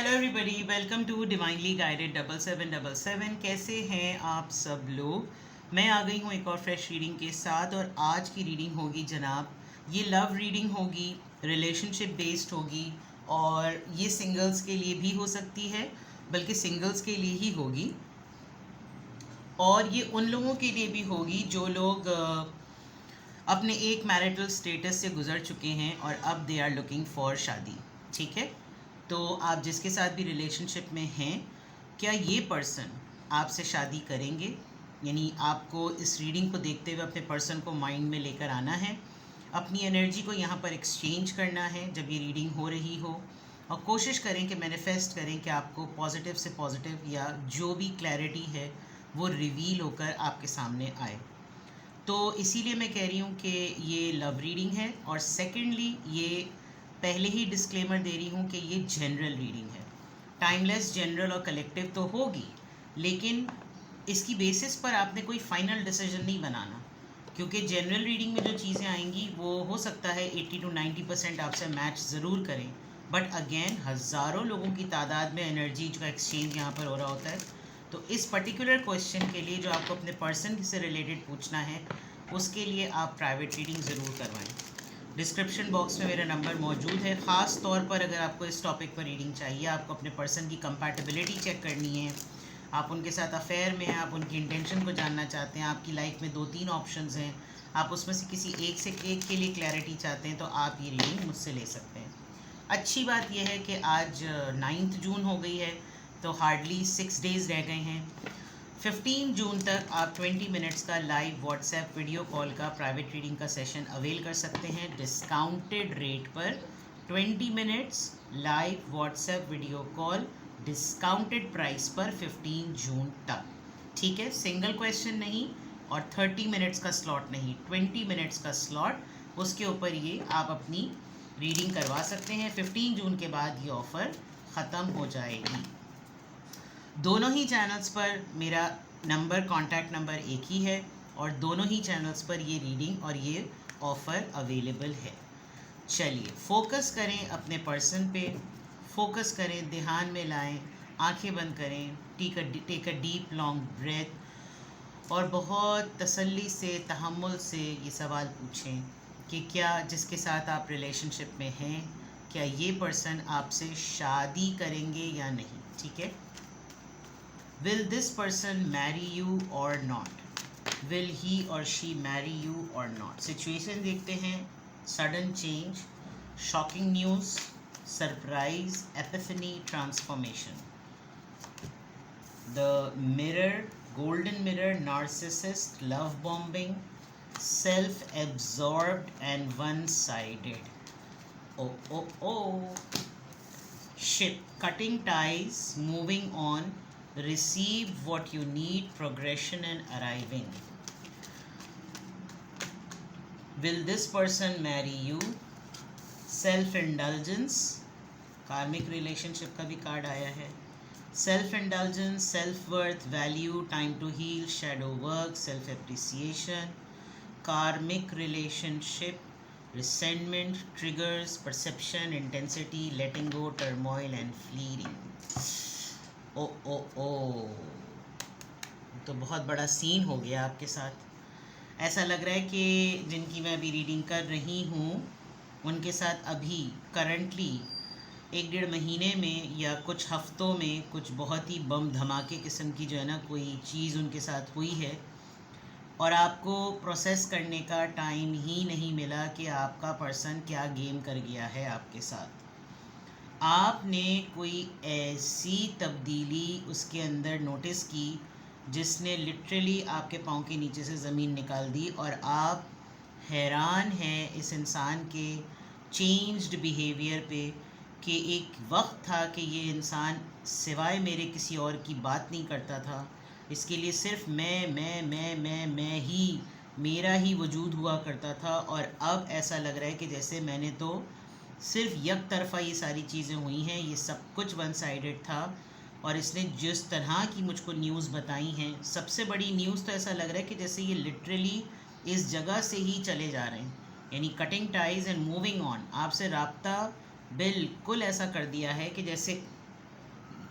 Hello everybody, welcome to divinely guided 7777। कैसे हैं आप सब लोग। मैं आ गई हूँ एक और फ्रेश रीडिंग के साथ। और आज की रीडिंग होगी जनाब, ये लव रीडिंग होगी, रिलेशनशिप बेस्ड होगी। और ये सिंगल्स के लिए भी हो सकती है, बल्कि सिंगल्स के लिए ही होगी। और ये उन लोगों के लिए भी होगी जो लोग अपने एक मैरिटल स्टेटस से गुजर चुके हैं और अब दे आर लुकिंग फॉर शादी। ठीक है, तो आप जिसके साथ भी रिलेशनशिप में हैं, क्या ये पर्सन आपसे शादी करेंगे? यानी आपको इस रीडिंग को देखते हुए अपने पर्सन को माइंड में लेकर आना है, अपनी एनर्जी को यहाँ पर एक्सचेंज करना है जब ये रीडिंग हो रही हो। और कोशिश करें कि मैनिफेस्ट करें कि आपको पॉजिटिव से पॉजिटिव या जो भी क्लैरिटी है वो रिवील होकर आपके सामने आए। तो इसीलिए मैं कह रही हूँ कि ये लव रीडिंग है। और सेकेंडली, ये पहले ही डिस्क्लेमर दे रही हूँ कि ये जनरल रीडिंग है। टाइमलेस, जनरल और कलेक्टिव तो होगी, लेकिन इसकी बेसिस पर आपने कोई फाइनल डिसीजन नहीं बनाना, क्योंकि जनरल रीडिंग में जो चीज़ें आएंगी वो हो सकता है 80 to 90% आपसे मैच ज़रूर करें। बट अगेन, हज़ारों लोगों की तादाद में एनर्जी का एक्सचेंज यहाँ पर हो रहा होता है। तो इस पर्टिकुलर क्वेश्चन के लिए जो आपको अपने पर्सन से रिलेटेड पूछना है, उसके लिए आप प्राइवेट रीडिंग ज़रूर करवाएं। डिस्क्रिप्शन बॉक्स में मेरा नंबर मौजूद है। ख़ास तौर पर अगर आपको इस टॉपिक पर रीडिंग चाहिए, आपको अपने पर्सन की कंपैटिबिलिटी चेक करनी है, आप उनके साथ अफेयर में हैं, आप उनकी इंटेंशन को जानना चाहते हैं, आपकी लाइफ में 2-3 ऑप्शंस हैं, आप उसमें से किसी एक के लिए क्लैरिटी चाहते हैं, तो आप ये रीडिंग मुझसे ले सकते हैं। अच्छी बात यह है कि आज 9 जून हो गई है, तो हार्डली 6 डेज़ रह गए हैं। 15 जून तक आप 20 मिनट्स का लाइव व्हाट्सएप वीडियो कॉल का प्राइवेट रीडिंग का सेशन अवेल कर सकते हैं डिस्काउंटेड रेट पर। 20 minutes live WhatsApp video call discounted price पर 15 जून तक। ठीक है, सिंगल क्वेश्चन नहीं और 30 मिनट्स का स्लॉट नहीं, 20 मिनट्स का स्लॉट। उसके ऊपर ये आप अपनी रीडिंग करवा सकते हैं। 15 जून के बाद ये ऑफ़र ख़त्म हो जाएगी। दोनों ही चैनल्स पर मेरा नंबर, कॉन्टैक्ट नंबर एक ही है, और दोनों ही चैनल्स पर ये रीडिंग और ये ऑफ़र अवेलेबल है। चलिए, फोकस करें अपने पर्सन पे, फोकस करें, ध्यान में लाएं, आंखें बंद करें, take a deep long breath, और बहुत तसल्ली से, तहम्मुल से ये सवाल पूछें कि क्या जिसके साथ आप रिलेशनशिप में हैं, क्या ये पर्सन आपसे शादी करेंगे या नहीं। ठीक है, will this person marry you or not, will he और she Mary you or not. Situation देखते हैं, sudden change, shocking news, surprise, Epiphany, transformation. The mirror, golden mirror, narcissist, love bombing, self-absorbed and one-sided. Oh, oh, oh. Ship, cutting ties, moving on, receive what you need, progression and arriving. Will this person marry you? Self-indulgence, karmic relationship का भी card आया है। Self indulgence, self worth, value, time to heal, shadow work, self appreciation, karmic relationship, resentment, triggers, perception, intensity, letting go, turmoil and fleeting. ओ ओ ओ, तो बहुत बड़ा सीन हो गया आपके साथ। ऐसा लग रहा है कि जिनकी मैं अभी रीडिंग कर रही हूँ, उनके साथ अभी करंटली 1-1.5 महीने में या कुछ हफ्तों में कुछ बहुत ही बम धमाके किस्म की जो है ना कोई चीज़ उनके साथ हुई है, और आपको प्रोसेस करने का टाइम ही नहीं मिला कि आपका पर्सन क्या गेम कर गया है आपके साथ। आपने कोई ऐसी तब्दीली उसके अंदर नोटिस की जिसने लिटरली आपके पाँव के नीचे से ज़मीन निकाल दी, और आप हैरान हैं इस इंसान के चेंज्ड बिहेवियर पे कि एक वक्त था कि ये इंसान सिवाय मेरे किसी और की बात नहीं करता था, इसके लिए सिर्फ मैं ही, मेरा ही वजूद हुआ करता था। और अब ऐसा लग रहा है कि जैसे मैंने तो सिर्फ एक तरफ़ा ये सारी चीज़ें हुई हैं, ये सब कुछ वन साइडेड था। और इसने जिस तरह की मुझको न्यूज़ बताई हैं, सबसे बड़ी न्यूज़ तो ऐसा लग रहा है कि जैसे ये लिटरली इस जगह से ही चले जा रहे हैं, यानी cutting ties and moving on, आपसे राब्ता बिल्कुल ऐसा कर दिया है कि जैसे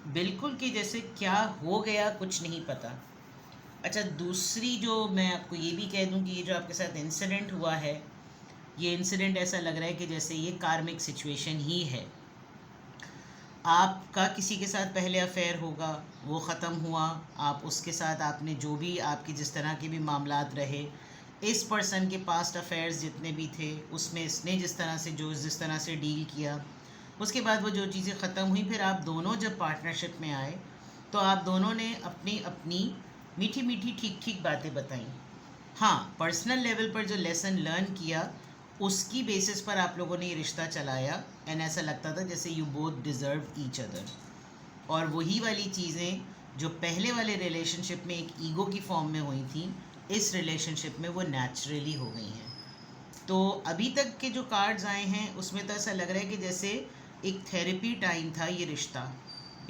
बिल्कुल कि जैसे क्या हो गया कुछ नहीं पता। अच्छा, दूसरी जो मैं आपको ये भी कह दूं कि ये जो आपके साथ इंसिडेंट हुआ है, ये इंसिडेंट ऐसा लग रहा है कि जैसे ये कार्मिक सिचुएशन ही है। आपका किसी के साथ पहले अफेयर होगा, वो ख़त्म हुआ, आप उसके साथ आपने जो भी आपकी जिस तरह के भी मामलात रहे, इस पर्सन के पास्ट अफेयर्स जितने भी थे उसमें इसने जिस तरह से डील किया, उसके बाद वो जो चीज़ें ख़त्म हुई, फिर आप दोनों जब पार्टनरशिप में आए तो आप दोनों ने अपनी अपनी मीठी मीठी ठीक ठीक बातें बताई। हाँ, पर्सनल लेवल पर जो लेसन लर्न किया उसकी बेसिस पर आप लोगों ने ये रिश्ता चलाया, एंड ऐसा लगता था जैसे you both deserve each other. और वही वाली चीज़ें जो पहले वाले रिलेशनशिप में एक ईगो की फॉर्म में हुई थी, इस रिलेशनशिप में वो नेचुरली हो गई हैं। तो अभी तक के जो कार्ड्स आए हैं उसमें तो ऐसा लग रहा है कि जैसे एक थेरेपी टाइम था ये रिश्ता।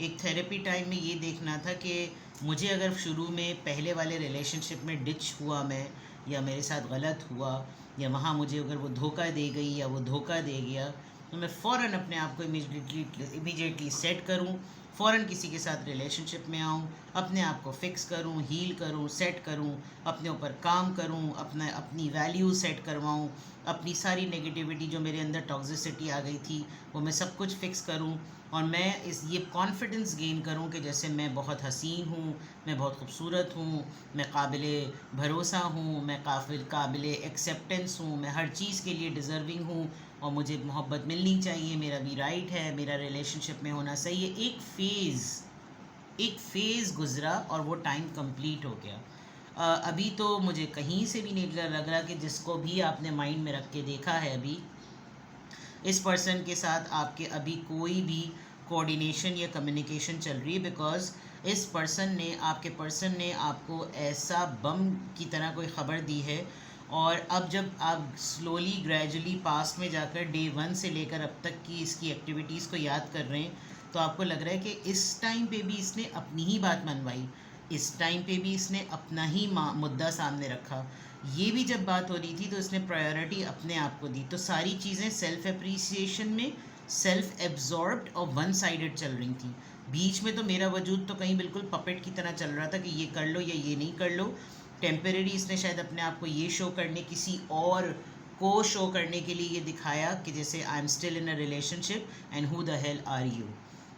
एक थेरेपी टाइम में ये देखना था कि मुझे अगर शुरू में पहले वाले रिलेशनशिप में डिच हुआ मैं, या मेरे साथ गलत हुआ, या वहाँ मुझे अगर वो धोखा दे गई या वो धोखा दे गया, तो मैं फ़ौरन अपने आप को इमीडिएटली सेट करूँ, फ़ौरन किसी के साथ रिलेशनशिप में आऊँ, अपने आप को फिक्स करूँ, हील करूँ, सेट करूँ, अपने ऊपर काम करूँ, अपनी वैल्यू सेट करवाऊँ, अपनी सारी नेगेटिविटी जो मेरे अंदर टॉक्सिसिटी आ गई थी वो मैं सब कुछ फिक्स करूँ, और मैं ये कॉन्फिडेंस गेन करूं कि जैसे मैं बहुत हसीन हूं, मैं बहुत खूबसूरत हूं, मैं काबिले भरोसा हूं, मैं काबिले एक्सेप्टेंस हूं, मैं हर चीज़ के लिए डिज़र्विंग हूं, और मुझे मोहब्बत मिलनी चाहिए, मेरा भी राइट है, मेरा रिलेशनशिप में होना सही है। एक फ़ेज़ गुज़रा और वो टाइम कंप्लीट हो गया। अभी तो मुझे कहीं से भी नहीं लग रहा कि जिसको भी आपने माइंड में रख के देखा है अभी, इस पर्सन के साथ आपके अभी कोई भी कोऑर्डिनेशन या कम्युनिकेशन चल रही है, बिकॉज़ इस पर्सन ने आपको ऐसा बम की तरह कोई ख़बर दी है। और अब जब आप स्लोली ग्रेजुअली पास्ट में जाकर डे 1 से लेकर अब तक की इसकी एक्टिविटीज़ को याद कर रहे हैं, तो आपको लग रहा है कि इस टाइम पे भी इसने अपनी ही बात मनवाई, इस टाइम पे भी इसने अपना ही मुद्दा सामने रखा। ये भी जब बात हो रही थी तो इसने प्रायोरिटी अपने आप को दी। तो सारी चीज़ें सेल्फ अप्रिसिएशन में सेल्फ एब्जॉर्ब्ड और वन साइडेड चल रही थी। बीच में तो मेरा वजूद तो कहीं बिल्कुल पपेट की तरह चल रहा था कि ये कर लो या ये नहीं कर लो। टेम्परेरी इसने शायद अपने आप को ये शो करने, किसी और को शो करने के लिए ये दिखाया कि जैसे I am still in a relationship and who the hell are you,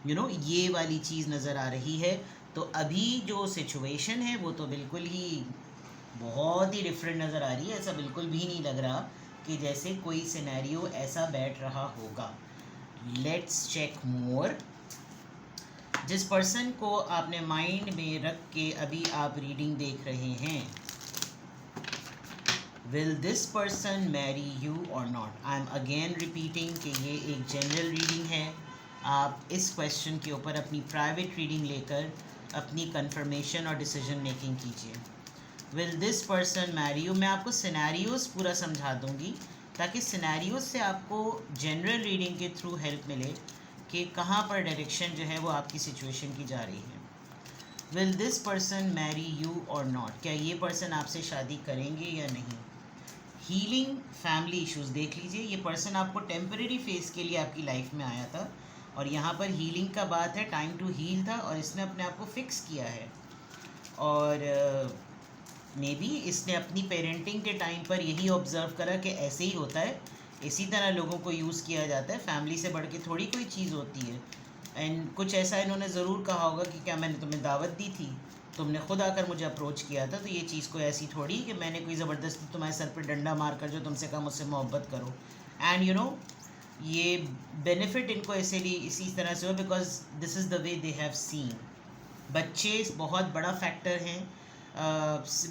you know, ये वाली चीज़ नज़र आ रही है। तो अभी जो सिचुएशन है वो तो बिल्कुल ही बहुत ही डिफरेंट नज़र आ रही है। ऐसा बिल्कुल भी नहीं लग रहा कि जैसे कोई सिनेरियो ऐसा बैठ रहा होगा। लेट्स चेक मोर। जिस पर्सन को आपने माइंड में रख के अभी आप रीडिंग देख रहे हैं, will this person marry you or not. I am again repeating कि ये एक जनरल रीडिंग है। आप इस क्वेश्चन के ऊपर अपनी प्राइवेट रीडिंग लेकर अपनी कंफर्मेशन और डिसीजन मेकिंग कीजिए। Will this person marry you. मैं आपको सिनेरियोज पूरा समझा दूंगी ताकि सिनेरियोज से आपको जनरल रीडिंग के थ्रू हेल्प मिले कि कहाँ पर डायरेक्शन जो है वो आपकी सिचुएशन की जा रही है। Will this person marry you or not. क्या ये पर्सन आपसे शादी करेंगे या नहीं। हीलिंग फैमिली इश्यूज देख लीजिए। ये पर्सन आपको टेम्परेरी फेज के लिए आपकी लाइफ में आया था और यहाँ पर हीलिंग का बात है, टाइम टू हील था और इसने अपने आप को फिक्स किया है। और मे बी इसने अपनी पेरेंटिंग के टाइम पर यही ऑब्ज़र्व करा कि ऐसे ही होता है, इसी तरह लोगों को यूज़ किया जाता है, फैमिली से बढ़ के थोड़ी कोई चीज़ होती है। एंड कुछ ऐसा इन्होंने ज़रूर कहा होगा कि क्या मैंने तुम्हें दावत दी थी, तुमने खुद आकर मुझे अप्रोच किया था, तो ये चीज़ कोई ऐसी थोड़ी कि मैंने कोई ज़बरदस्ती तुम्हारे सर पर डंडा मार कर जो तुमसे कहा मुझसे मोहब्बत करो। एंड यू नो, ये बेनिफिट इनको इसलिए इसी तरह से हो because this is the way they have seen. बच्चे बहुत बड़ा फैक्टर हैं।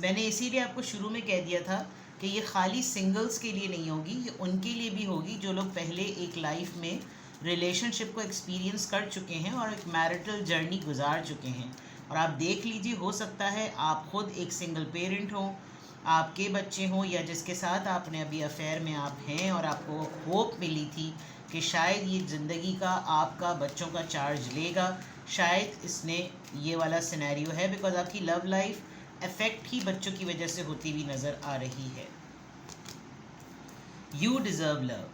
मैंने इसीलिए आपको शुरू में कह दिया था कि ये खाली सिंगल्स के लिए नहीं होगी, ये उनके लिए भी होगी जो लोग पहले एक लाइफ में रिलेशनशिप को एक्सपीरियंस कर चुके हैं और एक मैरिटल जर्नी गुजार चुके हैं। और आप देख लीजिए, हो सकता है आप खुद एक सिंगल पेरेंट हो, आपके बच्चे हों, या जिसके साथ आपने अभी अफेयर में आप हैं और आपको होप मिली थी कि शायद ये ज़िंदगी का आपका बच्चों का चार्ज लेगा। शायद इसने ये वाला सिनेरियो है बिकॉज आपकी लव लाइफ इफेक्ट ही बच्चों की वजह से होती हुई नज़र आ रही है। यू डिज़र्व लव,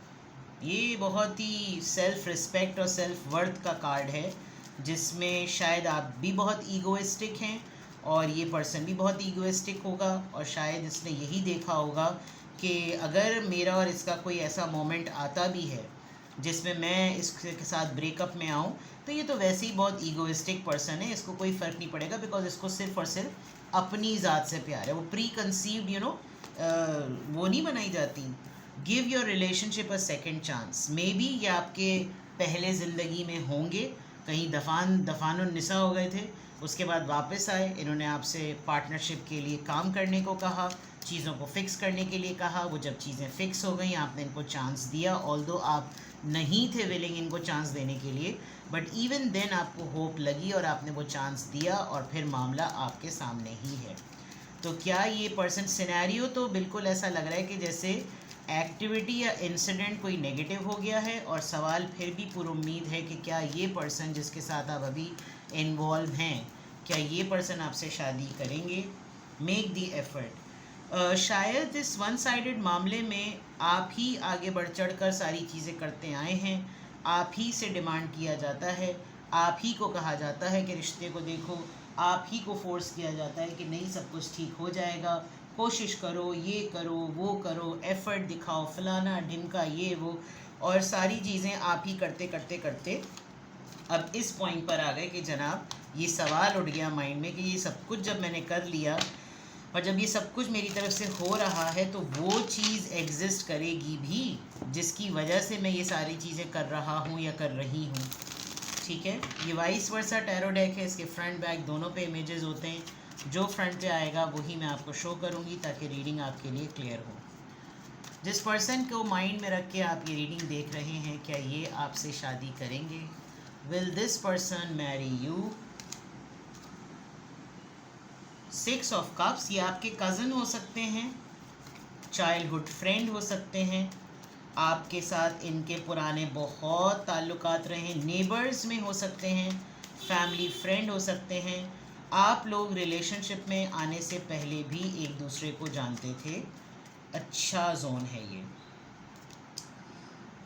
ये बहुत ही सेल्फ रिस्पेक्ट और सेल्फ वर्थ का कार्ड है। जिसमें शायद आप भी बहुत ईगोइस्टिक हैं और ये पर्सन भी बहुत ईगोइस्टिक होगा, और शायद इसने यही देखा होगा कि अगर मेरा और इसका कोई ऐसा मोमेंट आता भी है जिसमें मैं इसके साथ ब्रेकअप में आऊँ, तो ये तो वैसे ही बहुत ईगोइस्टिक पर्सन है, इसको कोई फ़र्क नहीं पड़ेगा, बिकॉज इसको सिर्फ और सिर्फ अपनी ज़ात से प्यार है। वो प्री कंसीव्ड वो नहीं बनाई जाती। Give your relationship a second chance. May be ये आपके पहले ज़िंदगी में होंगे, कहीं दफानुन्निसा हो गए थे, उसके बाद वापस आए, इन्होंने आपसे पार्टनरशिप के लिए काम करने को कहा, चीज़ों को फिक्स करने के लिए कहा। वो जब चीज़ें फिक्स हो गई, आपने इनको चांस दिया, ऑल्दो आप नहीं थे विलिंग इनको चांस देने के लिए, बट इवन देन आपको होप लगी और आपने वो चांस दिया, और फिर मामला आपके सामने ही है। तो क्या ये पर्सन, सिनेरियो तो बिल्कुल ऐसा लग रहा है कि जैसे एक्टिविटी या इंसिडेंट कोई नेगेटिव हो गया है, और सवाल फिर भी पूरी उम्मीद है कि क्या ये पर्सन जिसके साथ आप अभी इन्वॉल्व हैं, क्या ये पर्सन आपसे शादी करेंगे। Make the effort. शायद इस वन साइडेड मामले में आप ही आगे बढ़ चढ़ कर सारी चीज़ें करते आए हैं, आप ही से डिमांड किया जाता है, आप ही को कहा जाता है कि रिश्ते को देखो, आप ही को फोर्स किया जाता है कि नहीं सब कुछ ठीक हो जाएगा, कोशिश करो, ये करो, वो करो, एफ़र्ट दिखाओ, फलाना ढिमका, ये वो, और सारी चीज़ें आप ही करते करते करते अब इस पॉइंट पर आ गए कि जनाब ये सवाल उठ गया माइंड में कि ये सब कुछ जब मैंने कर लिया और जब ये सब कुछ मेरी तरफ से हो रहा है, तो वो चीज़ एग्जिस्ट करेगी भी जिसकी वजह से मैं ये सारी चीज़ें कर रहा हूँ या कर रही हूँ। ठीक है, ये वाइस वर्सा टैरो डेक है, इसके फ्रंट बैक दोनों पे इमेजेस होते हैं। जो फ्रंट पे आएगा वही मैं आपको शो करूँगी ताकि रीडिंग आपके लिए क्लियर हो। जिस पर्सन को माइंड में रख के आप ये रीडिंग देख रहे हैं, क्या ये आपसे शादी करेंगे? Will this person marry you? 6 of cups, ये आपके कज़न हो सकते हैं, चाइल्डहुड फ्रेंड हो सकते हैं, आपके साथ इनके पुराने बहुत ताल्लुकात रहे हैं, नेबर्स में हो सकते हैं, फैमिली फ्रेंड हो सकते हैं, आप लोग रिलेशनशिप में आने से पहले भी एक दूसरे को जानते थे। अच्छा जोन है ये।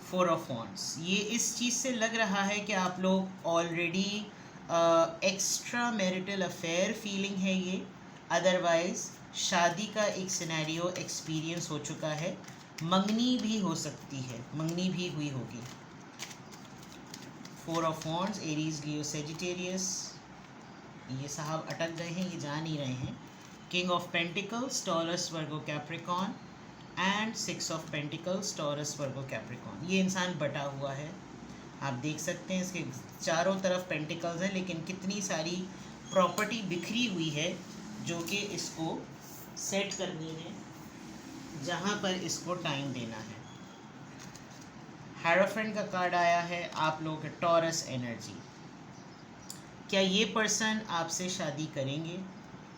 4 ऑफ वॉन्ड्स, ये इस चीज़ से लग रहा है कि आप लोग already extra marital affair feeling है ये, अदरवाइज़ शादी का एक सिनेरियो एक्सपीरियंस हो चुका है, मंगनी भी हो सकती है, मंगनी भी हुई होगी। 4 of wands, Aries, Leo, Sagittarius, ये साहब अटक गए हैं, ये जा नहीं रहे हैं। King of pentacles, taurus, Virgo, Capricorn, and 6 of pentacles, taurus, Virgo, Capricorn. ये इंसान बटा हुआ है, आप देख सकते हैं इसके चारों तरफ पेंटिकल्स हैं, लेकिन कितनी सारी प्रॉपर्टी बिखरी हुई है जो कि इसको सेट करनी है, जहाँ पर इसको टाइम देना है। हेरोफेंट का कार्ड आया है, आप लोगों के टॉरस एनर्जी। क्या ये पर्सन आपसे शादी करेंगे?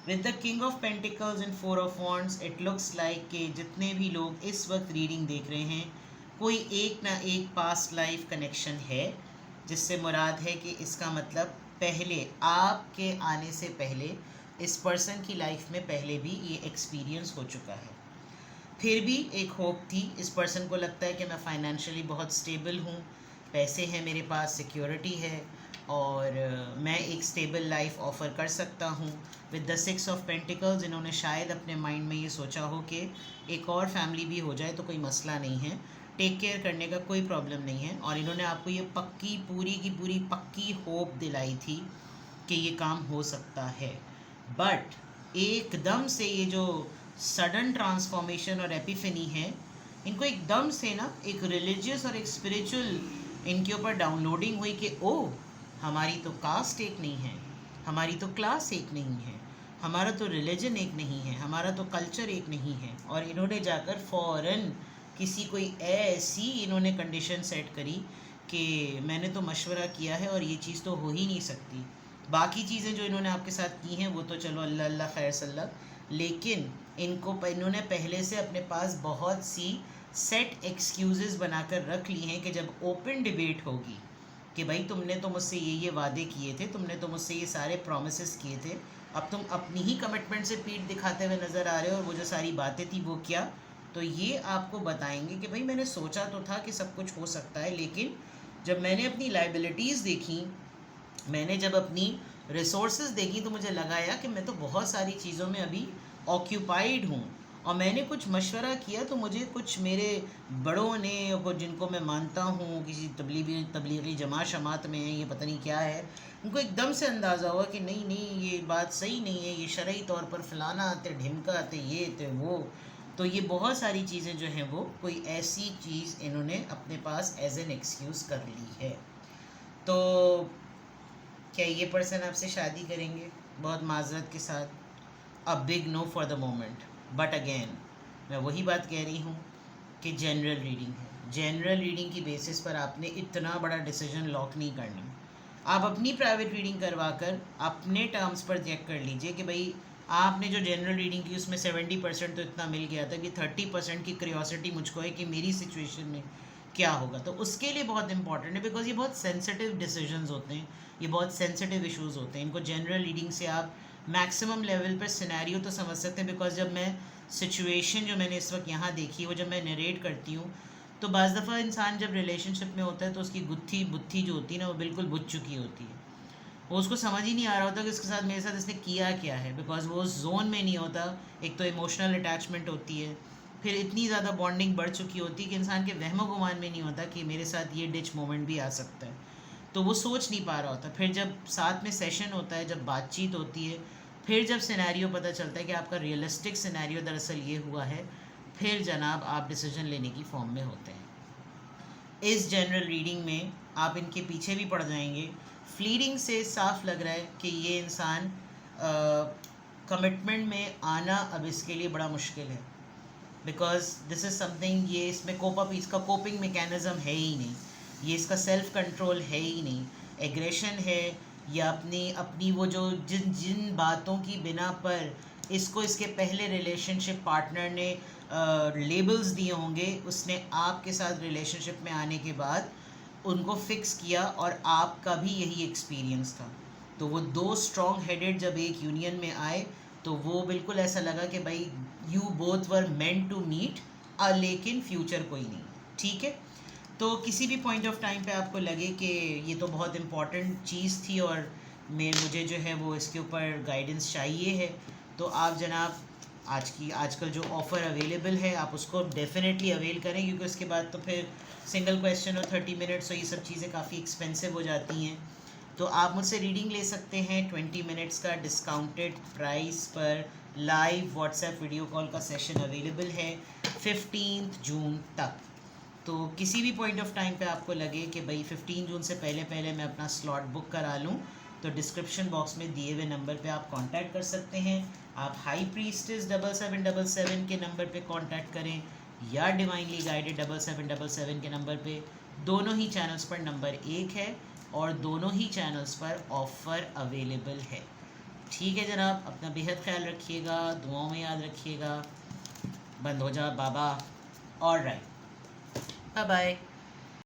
With the king of pentacles and 4 of wands, it looks like कि जितने भी लोग इस वक्त रीडिंग देख रहे हैं, कोई एक ना एक पास्ट लाइफ कनेक्शन है, जिससे मुराद है कि इसका मतलब पहले, आपके आने से पहले इस पर्सन की लाइफ में पहले भी ये एक्सपीरियंस हो चुका है। फिर भी एक होप थी, इस पर्सन को लगता है कि मैं फाइनेंशियली बहुत स्टेबल हूँ, पैसे हैं मेरे पास, सिक्योरिटी है, और मैं एक स्टेबल लाइफ ऑफ़र कर सकता हूँ। विद द 6 ऑफ पेंटिकल्स, इन्होंने शायद अपने माइंड में ये सोचा हो कि एक और फैमिली भी हो जाए तो कोई मसला नहीं है, टेक केयर करने का कोई प्रॉब्लम नहीं है, और इन्होंने आपको ये पक्की, पूरी की पूरी पक्की होप दिलाई थी कि ये काम हो सकता है। बट एकदम से ये जो सडन ट्रांसफॉर्मेशन और एपिफनी है, इनको एकदम से ना एक रिलीजियस और एक स्पिरिचुअल इनके ऊपर डाउनलोडिंग हुई कि ओह, हमारी तो कास्ट एक नहीं है, हमारी तो क्लास एक नहीं है, हमारा तो रिलीजन एक नहीं है, हमारा तो कल्चर एक नहीं है, और इन्होंने जाकर फ़ौरन किसी कोई ऐसी इन्होंने कंडीशन सेट करी कि मैंने तो मशवरा किया है और ये चीज़ तो हो ही नहीं सकती। बाकी चीज़ें जो इन्होंने आपके साथ की हैं वो तो चलो अल्लाह अल्लाह खैर सल्ला, लेकिन इन्होंने पहले से अपने पास बहुत सी सेट एक्सक्यूज़ेस बनाकर रख ली हैं कि जब ओपन डिबेट होगी कि भाई तुमने तो मुझसे ये वादे किए थे, तुमने तो मुझसे ये सारे प्रोमिसेस किए थे, अब तुम अपनी ही कमिटमेंट से पीठ दिखाते हुए नज़र आ रहे हो, और वो जो सारी बातें थी वो क्या, तो ये आपको बताएंगे कि भाई मैंने सोचा तो था कि सब कुछ हो सकता है, लेकिन जब मैंने अपनी लाइबिलिटीज़ देखी मैंने जब अपनी रिसोर्सेज देखी तो मुझे लगा यार कि मैं तो बहुत सारी चीज़ों में अभी ऑक्यूपाइड हूँ। और मैंने कुछ मशवरा किया तो मुझे कुछ मेरे बड़ों ने, को जिनको मैं मानता हूँ, किसी तबलीगी जमात शमात में है, ये पता नहीं क्या है, उनको एकदम से अंदाज़ा हुआ कि नहीं नहीं ये बात सही नहीं है, ये शरई तौर पर फलाना आते ढिमका आते ये थे वो। तो ये बहुत सारी चीज़ें जो हैं वो कोई ऐसी चीज़ इन्होंने अपने पास एज एन एक्सक्यूज़ कर ली है। तो क्या ये पर्सन आपसे शादी करेंगे? बहुत माजरत के साथ, a big no for the moment. But again मैं वही बात कह रही हूँ कि जनरल रीडिंग है। जनरल रीडिंग की बेसिस पर आपने इतना बड़ा डिसीजन लॉक नहीं करना। आप अपनी प्राइवेट रीडिंग करवा कर अपने टर्म्स पर चेक कर लीजिए कि भाई आपने जो जनरल रीडिंग की उसमें 70% तो इतना मिल गया था कि 30% की क्यूरियोसिटी मुझको है कि मेरी सिचुएशन में क्या होगा। तो उसके लिए बहुत इंपॉर्टेंट है, बिकॉज ये बहुत सेंसिटिव डिसीजंस होते हैं, ये बहुत सेंसिटिव इश्यूज होते हैं। इनको जनरल रीडिंग से आप मैक्सिमम लेवल पर सिनेरियो तो समझ सकते हैं। बिकॉज जब मैं सिचुएशन जो मैंने इस वक्त यहाँ देखी है वो जब मैं नरेट करती हूँ तो बाज़ दफ़ा इंसान जब रिलेशनशिप में होता है तो उसकी गुत्थी बुत्थी जो होती है ना वो बिल्कुल बुझ चुकी होती है। वो उसको समझ ही नहीं आ रहा होता कि इसके साथ मेरे साथ इसने किया क्या है, बिकॉज वो उस जोन में नहीं होता। एक तो इमोशनल अटैचमेंट होती है, फिर इतनी ज़्यादा बॉन्डिंग बढ़ चुकी होती है कि इंसान के वहमो गुमान में नहीं होता कि मेरे साथ ये डिच मोमेंट भी आ सकता है। तो वो सोच नहीं पा रहा होता। फिर जब साथ में सेशन होता है, जब बातचीत होती है, फिर जब सिनेरियो पता चलता है कि आपका रियलिस्टिक सिनेरियो दरअसल ये हुआ है, फिर जनाब आप डिसीजन लेने की फॉर्म में होते हैं। इस जनरल रीडिंग में आप इनके पीछे भी पड़ जाएंगे। फ्लीडिंग से साफ लग रहा है कि ये इंसान कमिटमेंट में आना अब इसके लिए बड़ा मुश्किल है। बिकॉज दिस इज़ समथिंग, ये इसमें इसका कोपिंग मेकेनिज़्म है ही नहीं, ये इसका सेल्फ कंट्रोल है ही नहीं। एग्रेशन है या अपनी अपनी वो जो जिन जिन बातों की बिना पर इसको इसके पहले रिलेशनशिप पार्टनर ने लेबल्स दिए होंगे, उसने आपके साथ रिलेशनशिप में आने के बाद उनको फिक्स किया और आपका भी यही एक्सपीरियंस था। तो वो दो स्ट्रॉन्ग हेडेड जब एक यूनियन में आए तो वो बिल्कुल ऐसा लगा कि भाई you both were meant to meet, लेकिन फ्यूचर कोई नहीं। ठीक है, तो किसी भी पॉइंट ऑफ टाइम पे आपको लगे कि ये तो बहुत इम्पॉर्टेंट चीज़ थी और मुझे जो है वो इसके ऊपर गाइडेंस चाहिए है, तो आप जनाब आजकल जो ऑफ़र अवेलेबल है आप उसको डेफिनेटली अवेल करें, क्योंकि उसके बाद तो फिर सिंगल क्वेश्चन और 30 मिनट्स और ये सब चीज़ें काफ़ी एक्सपेंसिव हो जाती हैं। तो आप मुझसे रीडिंग ले सकते हैं 20 मिनट्स का डिस्काउंटेड प्राइस पर। लाइव व्हाट्सएप वीडियो कॉल का सेशन अवेलेबल है 15 जून तक। तो किसी भी पॉइंट ऑफ टाइम पे आपको लगे कि भाई 15 जून से पहले पहले मैं अपना स्लॉट बुक करा लूँ, तो डिस्क्रिप्शन बॉक्स में दिए हुए नंबर पे आप कांटेक्ट कर सकते हैं। आप हाई प्रीस्टेस 7777 के नंबर पे कांटेक्ट करें या डिवाइनली गाइडेड 7777 के नंबर पे। दोनों ही चैनल्स पर नंबर 1 है और दोनों ही चैनल्स पर ऑफ़र अवेलेबल है। ठीक है जनाब, अपना बेहद ख्याल रखिएगा, दुआओं में याद रखिएगा। बंद हो जा बाबा। All right, bye bye.